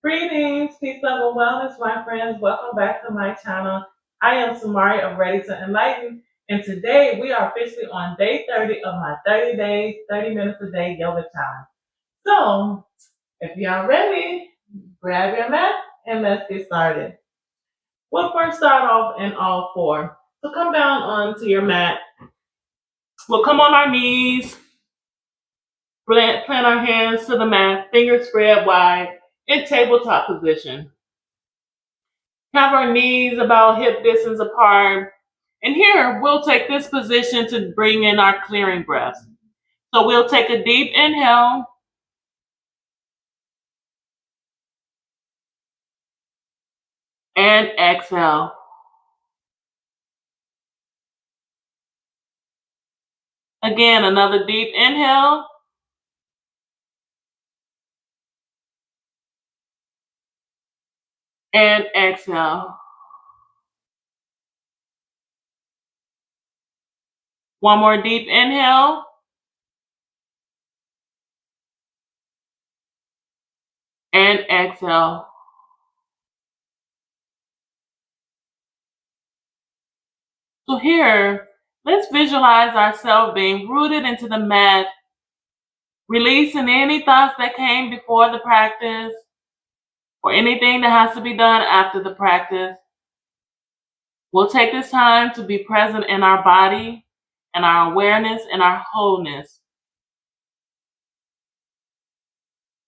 Greetings, peace, love, and wellness, my friends. Welcome back to my channel. I am Samari of Ready to Enlighten, and today we are officially on day 30 of my 30 days, 30 minutes a day yoga challenge. So, if y'all ready, grab your mat and let's get started. We'll first start off in all four. So, come down onto your mat. We'll come on our knees, plant our hands to the mat, fingers spread wide in tabletop position. Have our knees about hip distance apart. And here we'll take this position to bring in our clearing breath. So we'll take a deep inhale and exhale. Again, another deep inhale and exhale. One more deep inhale and exhale. So here, let's visualize ourselves being rooted into the mat, releasing any thoughts that came before the practice or anything that has to be done after the practice. We'll take this time to be present in our body and our awareness and our wholeness.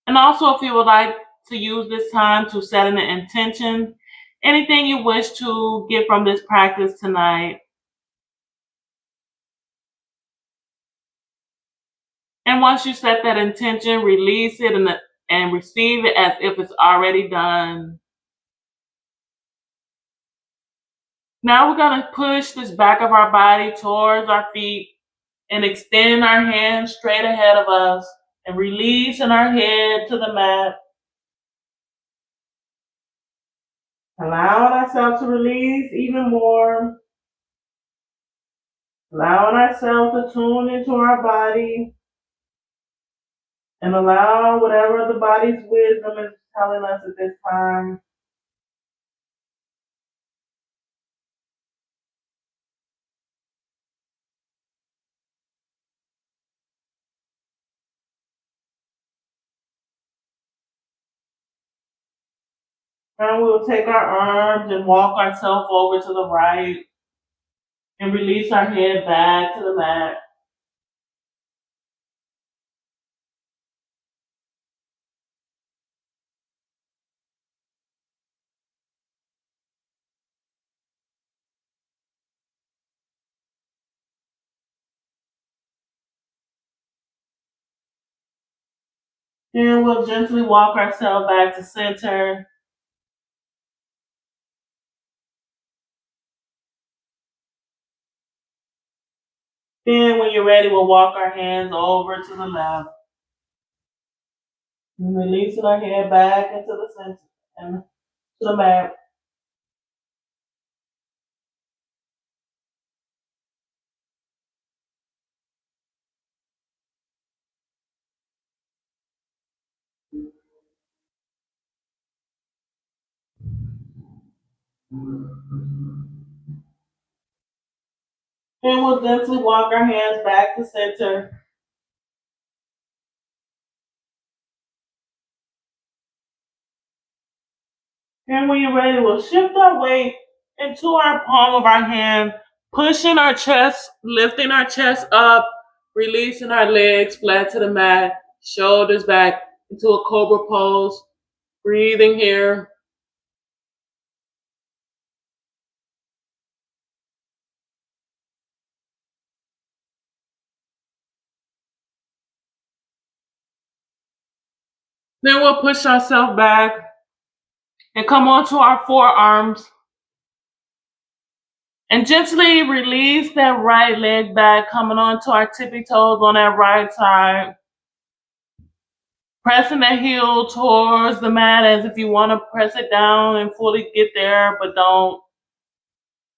And also, if you would like to use this time to set an intention, anything you wish to get from this practice tonight. And once you set that intention, release it and receive it as if it's already done. Now we're going to push this back of our body towards our feet and extend our hands straight ahead of us and releasing our head to the mat. Allowing ourselves to release even more. Allowing ourselves to tune into our body and allow whatever the body's wisdom is telling us at this time. And we'll take our arms and walk ourselves over to the right and release our head back to the mat. Then we'll gently walk ourselves back to center. Then when you're ready, we'll walk our hands over to the left. And releasing our head back into the center and to the mat. Then we'll gently walk our hands back to center. And when you're ready, we'll shift our weight into our palm of our hand, pushing our chest, lifting our chest up, releasing our legs flat to the mat, shoulders back into a cobra pose. Breathing here. Then we'll push ourselves back and come onto our forearms. And gently release that right leg back, coming onto our tippy toes on that right side. Pressing the heel towards the mat as if you want to press it down and fully get there, but don't.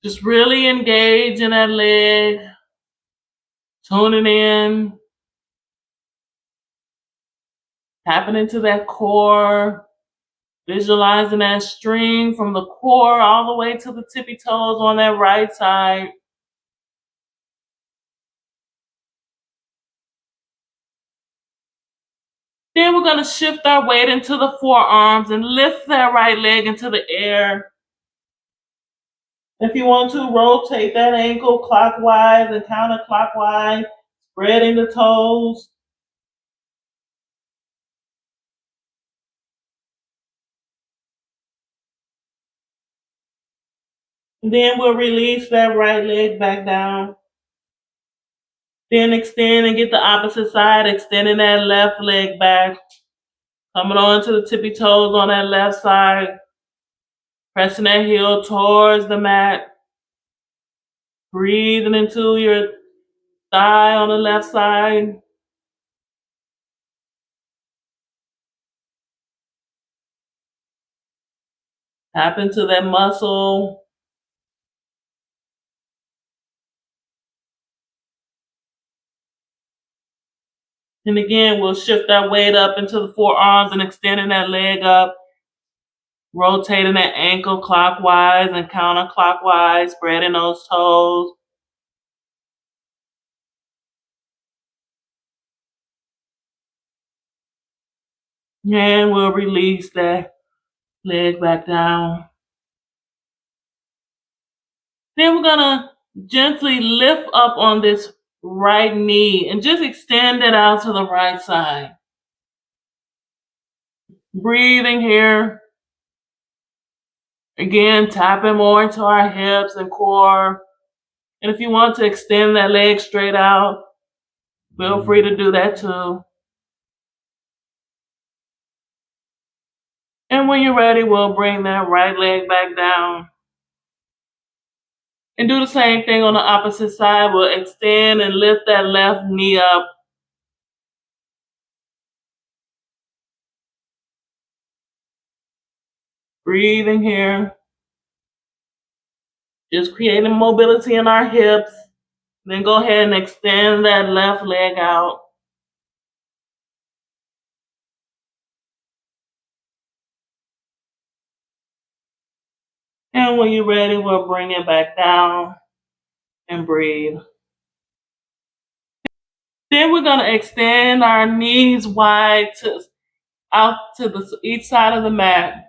Just really engage in that leg. Tuning in. Tapping into that core. Visualizing that string from the core all the way to the tippy toes on that right side. Then we're going to shift our weight into the forearms and lift that right leg into the air. If you want to, rotate that ankle clockwise and counterclockwise, spreading the toes. And then we'll release that right leg back down. Then extend and get the opposite side, extending that left leg back. Coming on to the tippy toes on that left side. Pressing that heel towards the mat. Breathing into your thigh on the left side. Tap into that muscle. And again, we'll shift that weight up into the forearms and extending that leg up. Rotating that ankle clockwise and counterclockwise, spreading those toes. And we'll release that leg back down. Then we're gonna gently lift up on this right knee and just extend it out to the right side. Breathing here. Again, tapping more into our hips and core. And if you want to extend that leg straight out, feel free to do that too. And when you're ready, we'll bring that right leg back down. And do the same thing on the opposite side. We'll extend and lift that left knee up. Breathing here. Just creating mobility in our hips. Then go ahead and extend that left leg out. And when you're ready, we'll bring it back down and breathe. Then we're going to extend our knees wide out to each side of the mat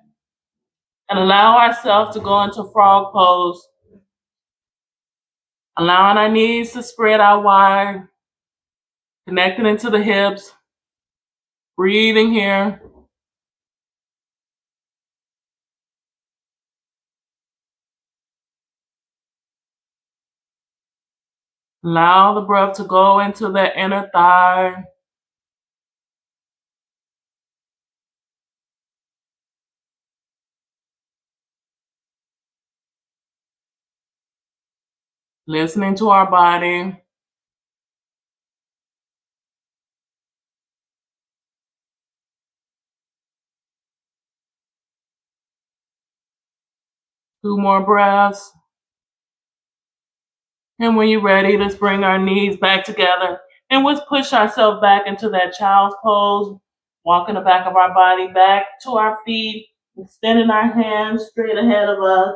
and allow ourselves to go into frog pose. Allowing our knees to spread out wide, connecting into the hips, breathing here. Allow the breath to go into the inner thigh. Listening to our body. Two more breaths. And when you're ready, let's bring our knees back together and let's push ourselves back into that child's pose. Walking the back of our body back to our feet, extending our hands straight ahead of us,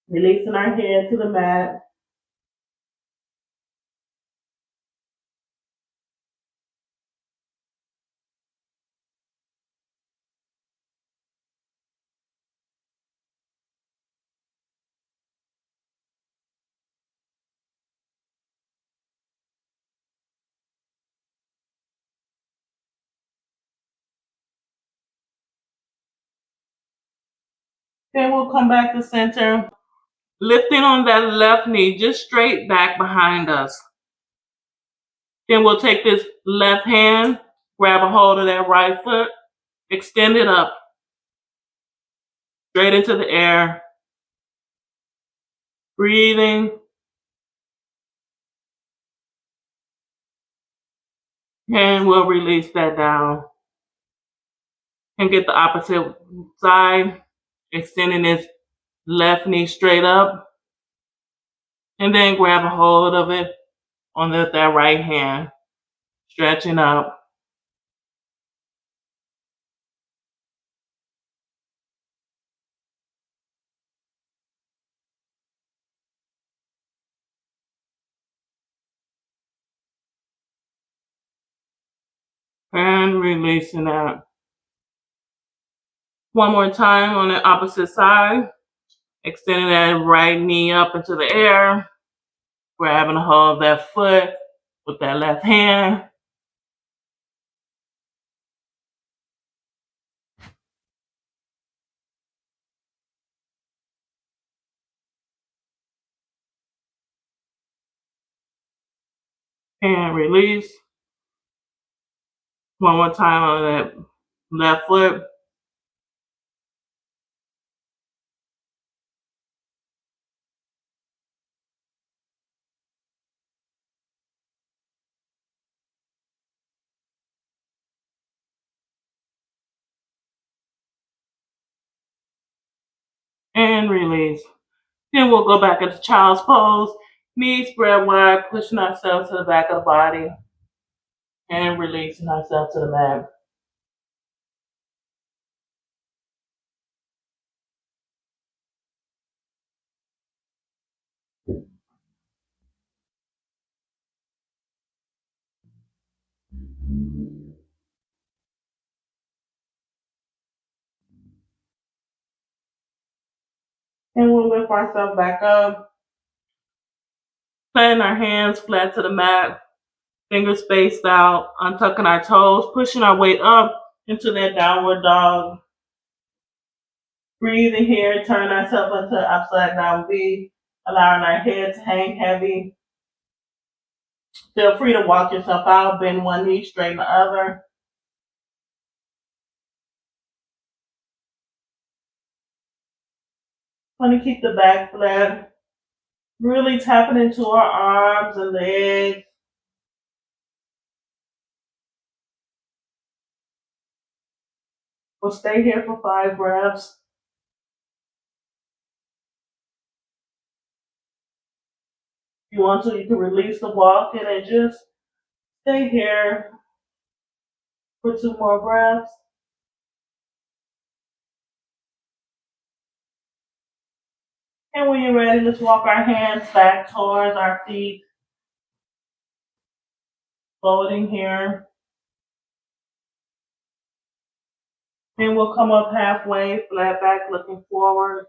releasing our head to the mat. Then we'll come back to center, lifting on that left knee, just straight back behind us. Then we'll take this left hand, grab a hold of that right foot, extend it up, straight into the air. Breathing. And we'll release that down. And get the opposite side, extending this left knee straight up. And then grab a hold of it on that right hand, stretching up. And releasing that. One more time on the opposite side. Extending that right knee up into the air. Grabbing a hold of that foot with that left hand. And release. One more time on that left foot. And release. Then we'll go back into child's pose. Knees spread wide, pushing ourselves to the back of the body. And releasing ourselves to the mat. And we'll lift ourselves back up. Planting our hands flat to the mat. Fingers spaced out. Untucking our toes. Pushing our weight up into that downward dog. Breathing here. Turn ourselves into an upside down V. Allowing our head to hang heavy. Feel free to walk yourself out. Bend one knee, straighten the other. Want to keep the back flat. Really tapping into our arms and legs. We'll stay here for 5 breaths. If you want to, you can release the walking and just stay here for 2 more breaths. And when you're ready, let's walk our hands back towards our feet. Floating here. And we'll come up halfway, flat back, looking forward.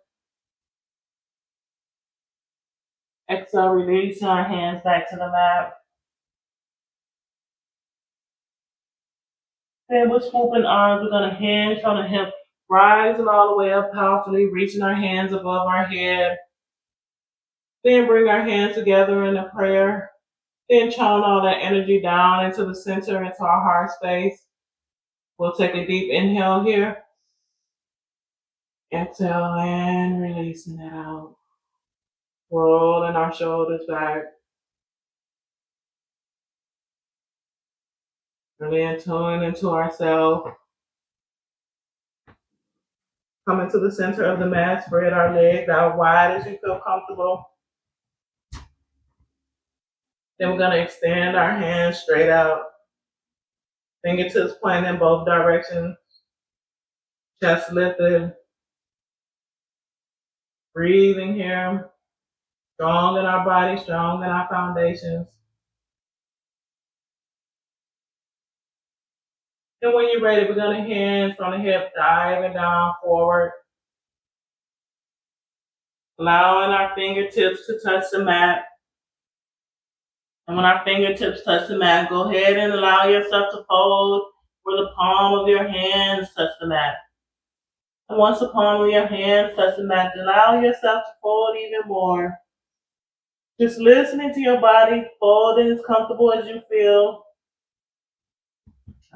Exhale, releasing our hands back to the mat. Then with swooping arms, we're going to hinge on the hip, rising all the way up powerfully, reaching our hands above our head. Then bring our hands together in a prayer. Then channel all that energy down into the center, into our heart space. We'll take a deep inhale here. Exhale and releasing it out. Rolling our shoulders back. Really tuning into ourselves. Coming to the center of the mat, spread our legs out wide as you feel comfortable. Then we're going to extend our hands straight out. Fingertips pointing in both directions. Chest lifted. Breathing here. Strong in our body, strong in our foundations. And when you're ready, we're going to hands from the hip, diving down forward. Allowing our fingertips to touch the mat. And when our fingertips touch the mat, go ahead and allow yourself to fold where the palm of your hands touch the mat. And once the palm of your hands touch the mat, allow yourself to fold even more. Just listening to your body, folding as comfortable as you feel.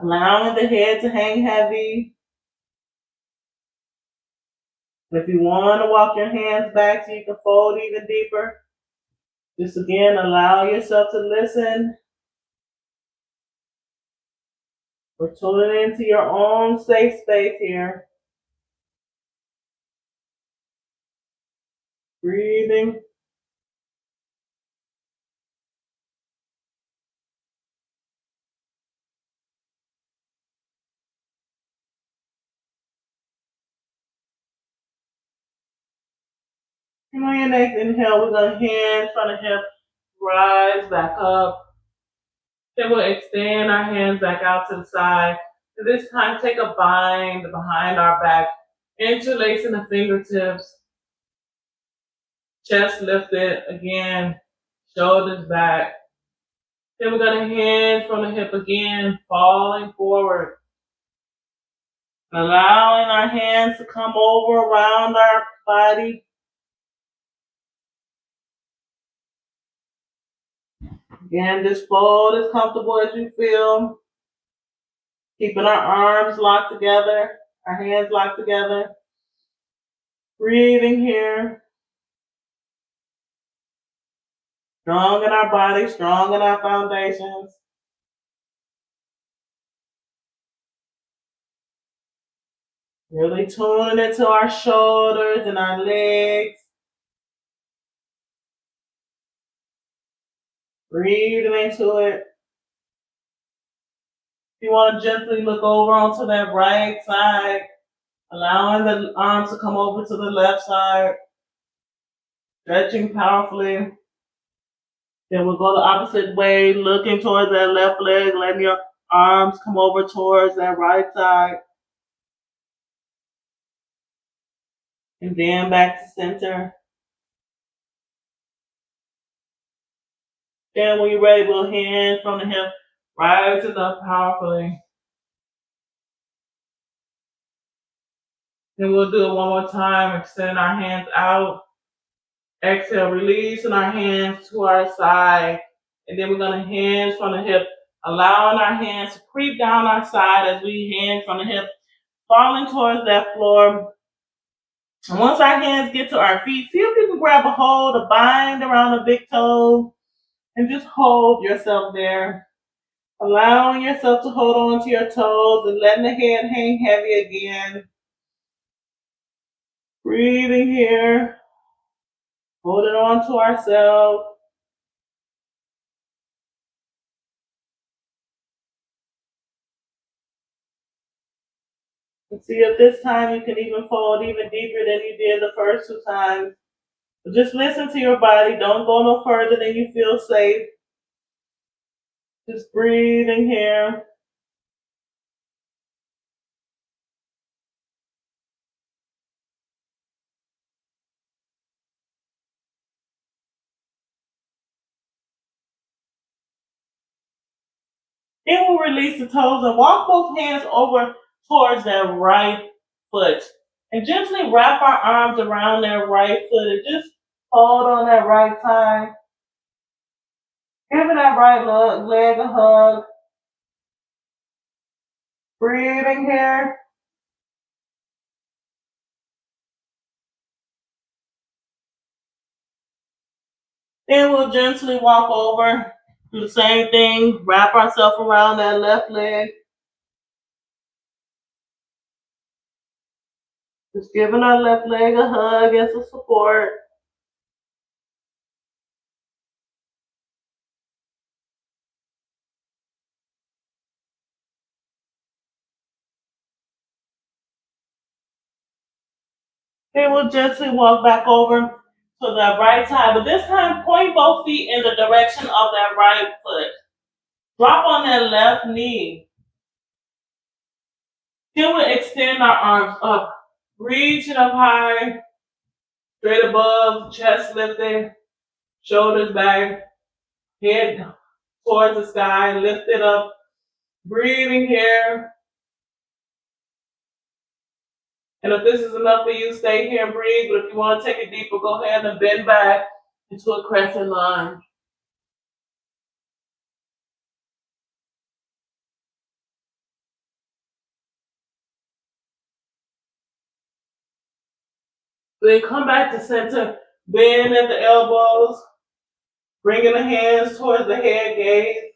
Allowing the head to hang heavy. If you want to walk your hands back so you can fold even deeper, just again, allow yourself to listen. We're tuning into your own safe space here. Breathing. And on your next inhale, we're going to hands from the hip, rise back up. Then we'll extend our hands back out to the side. And this time, take a bind behind our back, interlacing the fingertips, chest lifted again, shoulders back. Then we're going to hand from the hip again, falling forward. Allowing our hands to come over around our body. Again, just fold as comfortable as you feel. Keeping our arms locked together, our hands locked together. Breathing here. Strong in our body, strong in our foundations. Really tuning into our shoulders and our legs. Breathing into it. If you want to gently look over onto that right side, allowing the arms to come over to the left side, stretching powerfully. Then we'll go the opposite way, looking towards that left leg, letting your arms come over towards that right side. And then back to center. Then when you're ready, we'll hand from the hip, rise it up powerfully. Then we'll do it one more time, extend our hands out. Exhale, releasing our hands to our side. And then we're going to hands from the hip, allowing our hands to creep down our side as we hand from the hip, falling towards that floor. And once our hands get to our feet, see if you can grab a hold, a bind around a big toe, and just hold yourself there. Allowing yourself to hold on to your toes and letting the head hang heavy again. Breathing here. Holding on to ourselves. And see if this time you can even fold even deeper than you did the first two times. But just listen to your body. Don't go no further than you feel safe. Just breathing here. Then we'll release the toes and walk both hands over towards that right foot. And gently wrap our arms around that right foot and just hold on that right side. Giving that right leg a hug. Breathing here. Then we'll gently walk over. Do the same thing. Wrap ourselves around that left leg. Just giving our left leg a hug as a support. Then we'll gently walk back over to the right side, but this time point both feet in the direction of that right foot. Drop on that left knee. Then we'll extend our arms up, reaching up high, straight above, chest lifted, shoulders back, head towards the sky, lift it up, breathing here. And if this is enough for you, stay here and breathe. But if you want to take it deeper, go ahead and bend back into a crescent lunge. Then come back to center, bend at the elbows, bringing the hands towards the head gaze,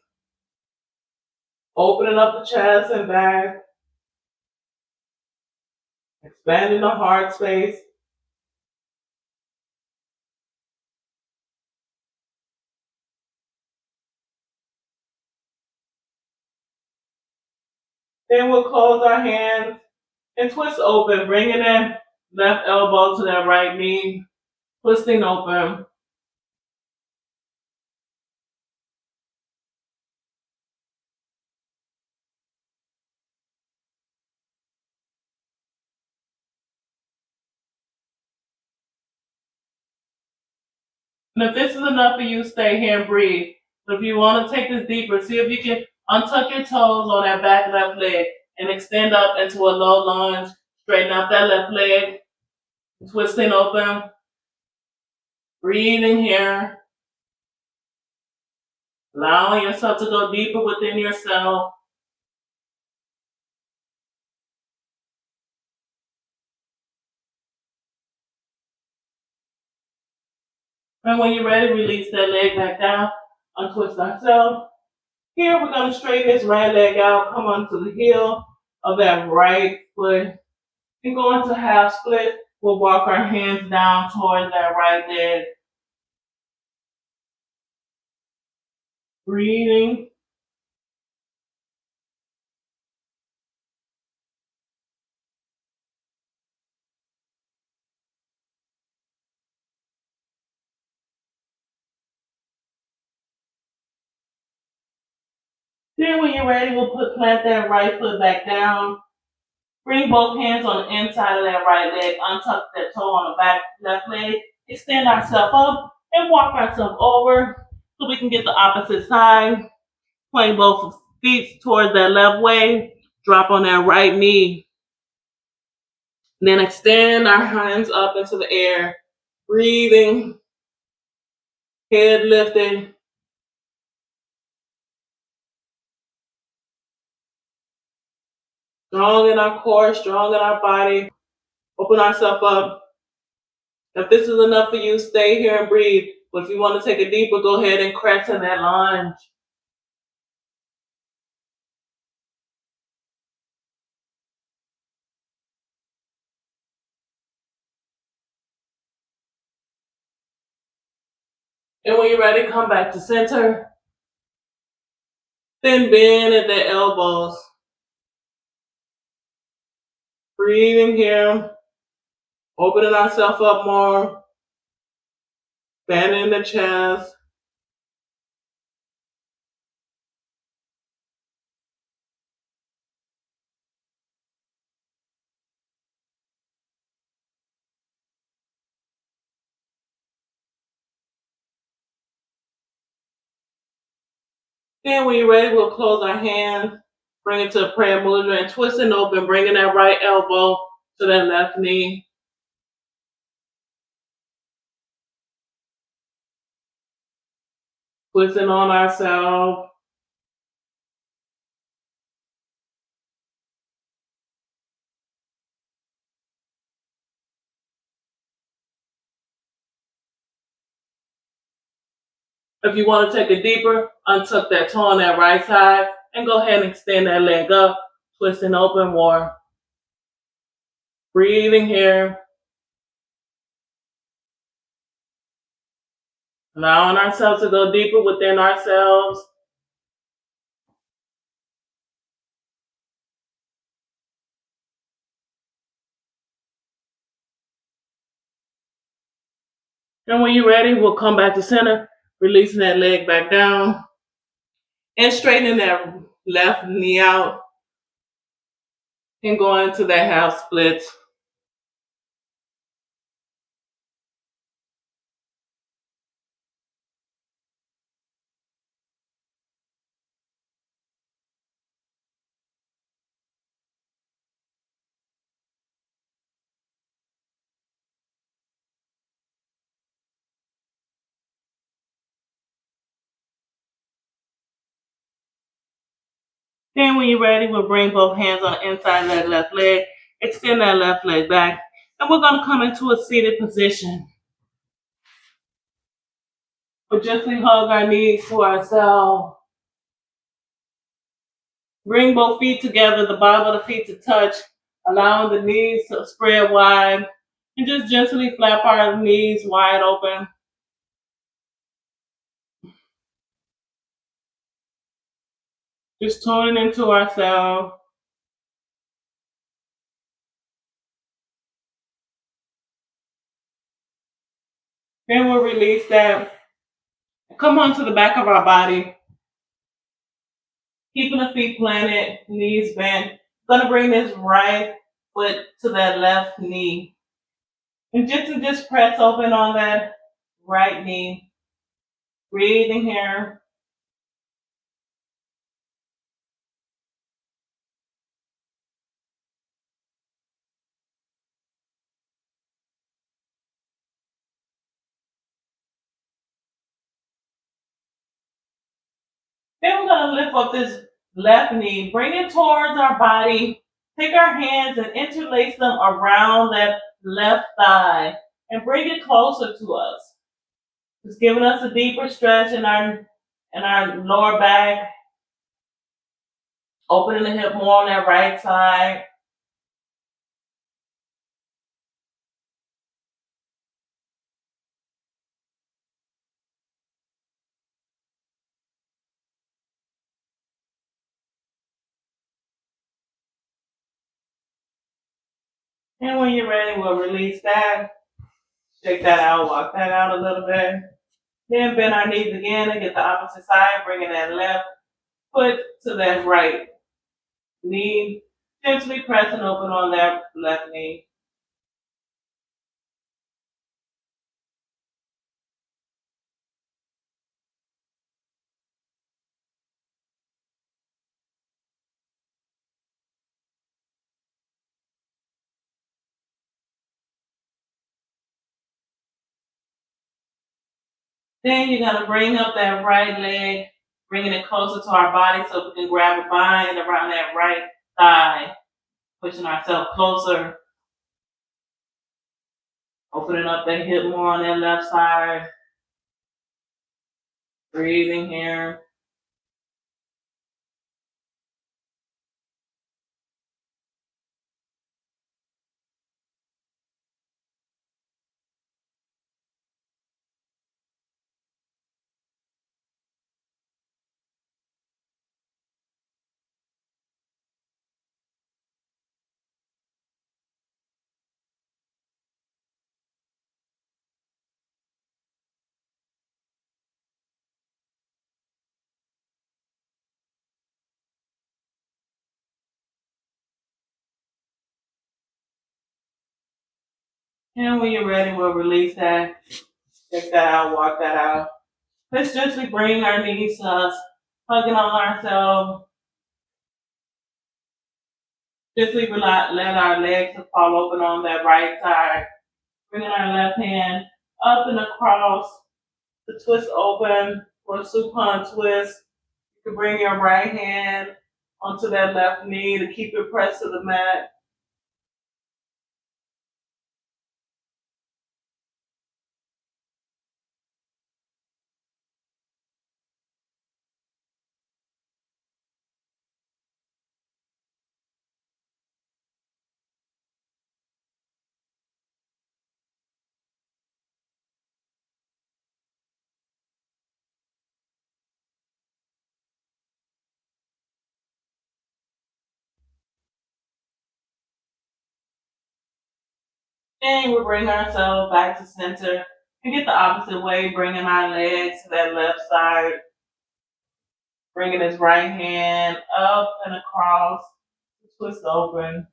opening up the chest and back, expanding the heart space. Then we'll close our hands and twist open, bringing that left elbow to that right knee, twisting open. And if this is enough for you, stay here and breathe. But if you want to take this deeper, see if you can untuck your toes on that back left leg and extend up into a low lunge. Straighten out that left leg, twisting open, breathing here, allowing yourself to go deeper within yourself. And when you're ready, release that leg back down, untwist ourselves. Here, we're going to straighten this right leg out, come onto the heel of that right foot, and go into half split. We'll walk our hands down towards that right leg. Breathing. Then when you're ready, we'll plant that right foot back down. Bring both hands on the inside of that right leg. Untuck that toe on the back left leg. Extend ourselves up and walk ourselves over so we can get the opposite side. Point both feet towards that left way. Drop on that right knee. Then extend our hands up into the air. Breathing. Head lifting. Strong in our core, strong in our body. Open ourselves up. If this is enough for you, stay here and breathe. But if you want to take it deeper, go ahead and crest in that lunge. And when you're ready, come back to center. Then bend at the elbows. Breathing here. Opening ourselves up more. Bending the chest. Then when you're ready, we'll close our hands. Bring it to a prayer mudra and twist and open, bringing that right elbow to that left knee. Twisting on ourselves. If you want to take it deeper, untuck that toe on that right side and go ahead and extend that leg up, twisting open more. Breathing here. Allowing ourselves to go deeper within ourselves. And when you're ready, we'll come back to center, releasing that leg back down and straightening that left knee out and going to that half split. Then when you're ready, we'll bring both hands on the inside of that left leg, extend that left leg back, and we're going to come into a seated position. We'll gently hug our knees to ourselves. Bring both feet together, the bottom of the feet to touch, allowing the knees to spread wide, and just gently flap our knees wide open. Just tuning into ourselves. Then we'll release that. Come onto the back of our body. Keeping the feet planted, knees bent. Gonna bring this right foot to that left knee. And just press open on that right knee. Breathing here. Then we're going to lift up this left knee, bring it towards our body. Take our hands and interlace them around that left thigh and bring it closer to us. It's giving us a deeper stretch in our lower back, opening the hip more on that right side. And when you're ready, we'll release that. Shake that out, walk that out a little bit. Then bend our knees again and get the opposite side, bringing that left foot to that right knee. Gently pressing open on that left knee. Then you're gonna bring up that right leg, bringing it closer to our body so we can grab a bind around that right thigh, pushing ourselves closer, opening up that hip more on that left side, breathing here. And when you're ready, we'll release that, check that out, walk that out. Let's gently bring our knees to us, hugging on ourselves. Gently let our legs fall open on that right side. Bringing our left hand up and across the twist open for a supine twist. You can bring your right hand onto that left knee to keep it pressed to the mat. And we bring ourselves back to center and get the opposite way, bringing our legs to that left side, bringing his right hand up and across, twist open.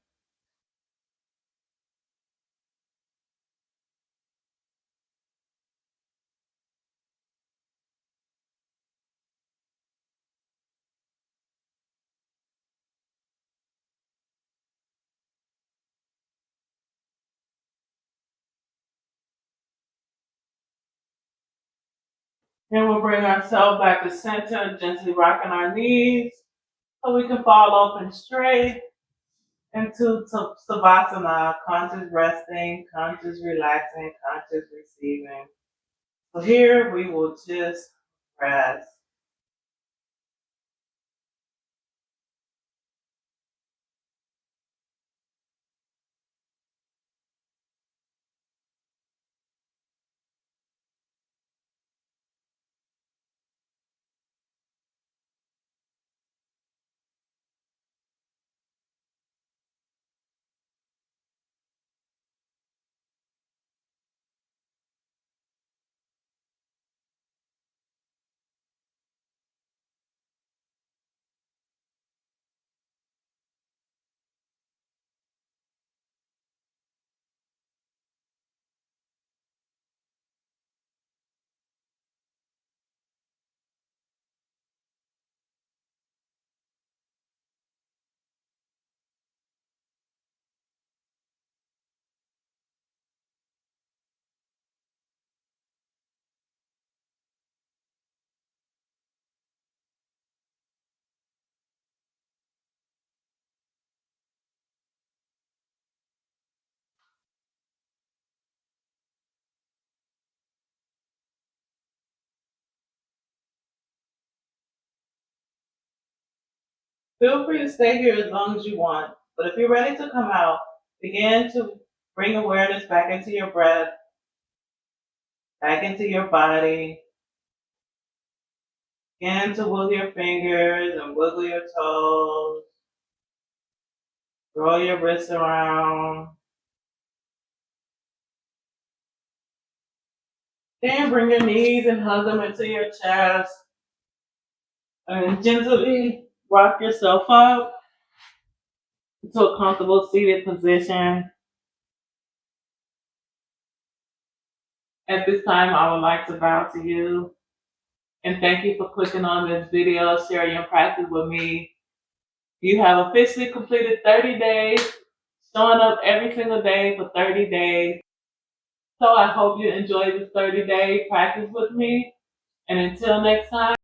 Then we'll bring ourselves back to center, gently rocking our knees so we can fall open straight into Savasana, conscious resting, conscious relaxing, conscious receiving. So here we will just rest. Feel free to stay here as long as you want. But if you're ready to come out, begin to bring awareness back into your breath, back into your body. Begin to wiggle your fingers and wiggle your toes. Roll your wrists around. Then bring your knees and hug them into your chest. And gently rock yourself up to a comfortable seated position. At this time, I would like to bow to you and thank you for clicking on this video, sharing your practice with me. You have officially completed 30 days, showing up every single day for 30 days. So I hope you enjoyed this 30-day practice with me. And until next time,